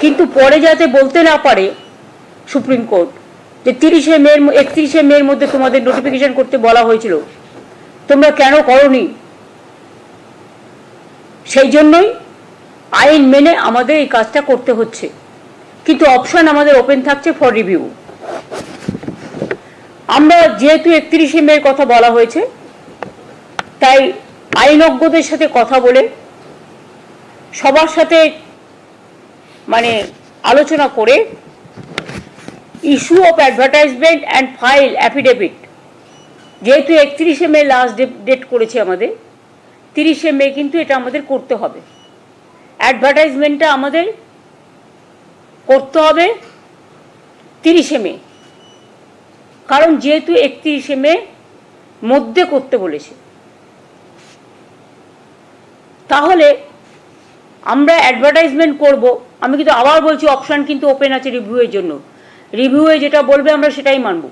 কিন্তু পরে যাতে বলতে না পারে সুপ্রিম কোর্ট যে 31শে মের মধ্যে তোমাদের নোটিফিকেশন করতে বলা হয়েছিল, তোমরা কেন করোনি, সেই জন্যই আইন মেনে আমাদের এই কাজটা করতে হচ্ছে। কিন্তু অপশন আমাদের ওপেন থাকছে ফর রিভিউ। আমরা যেহেতু 31শে মের কথা বলা হয়েছে, তাই আইনজ্ঞদের সাথে কথা বলে সবার সাথে মানে আলোচনা করে issue of advertisement and file affidavit, যেহেতু 31শে মে লাস্ট ডেট করেছে আমাদের, 30শে মে কিন্তু এটা আমাদের করতে হবে। অ্যাডভার্টাইজমেন্টটা আমাদের করতে হবে 30শে মে, কারণ যেহেতু 31শে মে মধ্যে করতে বলেছে। তাহলে আমরা অ্যাডভার্টাইজমেন্ট করব। আমি কিন্তু আবার বলছি অপশান কিন্তু ওপেন আছে রিভিউয়ের জন্য। রিভিউয়ে যেটা বলবে আমরা সেটাই মানব।